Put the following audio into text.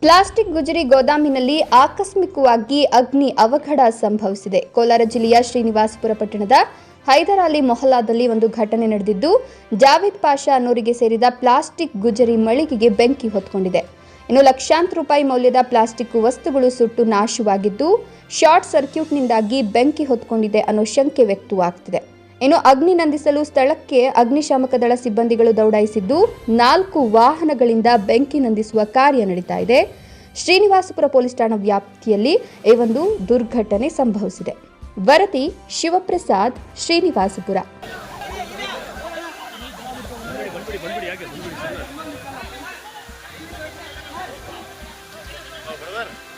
Plastic ಗುಜರಿ ಗೋದಾಮಿನಲ್ಲಿ ಆಕಸ್ಮಿಕವಾಗಿ ಅಗ್ನಿ ಅವಘಡ ಸಂಭವಿಸಿದೆ. ಕೋಲಾರ ಜಿಲ್ಲೆಯ ಶ್ರೀನಿವಾಸಪುರ ಪಟ್ಟಣದ ಹೈದರ್ ಅಲಿ ಮೊಹಲ್ಲಾದಲ್ಲಿ ಒಂದು ಘಟನೆ ನಡೆದಿದ್ದು, ಜಾವೇದ್ ಪಾಷಾ ಅನ್ನೋರಿಗೆ ಸೇರಿದ ಪ್ಲಾಸ್ಟಿಕ್ ಗುಜರಿ ಮಳಿಗೆಗೆ ಬೆಂಕಿ ಹೊತ್ಕೊಂಡಿದೆ. ಇನ್ನು ಲಕ್ಷಾಂತರ ರೂಪಾಯಿ ಮೌಲ್ಯದ ಪ್ಲಾಸ್ಟಿಕ್ ವಸ್ತುಗಳು ಸುಟ್ಟು ನಾಶವಾಗಿದ್ದು, ಶಾರ್ಟ್ ಸರ್ಕ್ಯೂಟ್ನಿಂದಾಗಿ ಬೆಂಕಿ ಹೊತ್ಕೊಂಡಿದೆ ಅನ್ನೋ ಶಂಕೆ ವ್ಯಕ್ತವಾಗ್ತಿದೆ. ಇನ್ನು ಅಗ್ನಿ ನಂದಿಸಲು ಸ್ಥಳಕ್ಕೆ ಅಗ್ನಿಶಾಮಕ ದಳ ಸಿಬ್ಬಂದಿಗಳು ದೌಡಾಯಿಸಿದ್ದು, 4 ವಾಹನಗಳಿಂದ ಬೆಂಕಿ ನಂದಿಸುವ ಕಾರ್ಯ ನಡೀತಾ ಇದೆ. ಶ್ರೀನಿವಾಸಪುರ ಪೊಲೀಸ್ ಠಾಣಾ ವ್ಯಾಪ್ತಿಯಲ್ಲಿ ಈ ಒಂದು ದುರ್ಘಟನೆ ಸಂಭವಿಸಿದೆ. ವರದಿ ಶಿವಪ್ರಸಾದ್, ಶ್ರೀನಿವಾಸಪುರ. brother.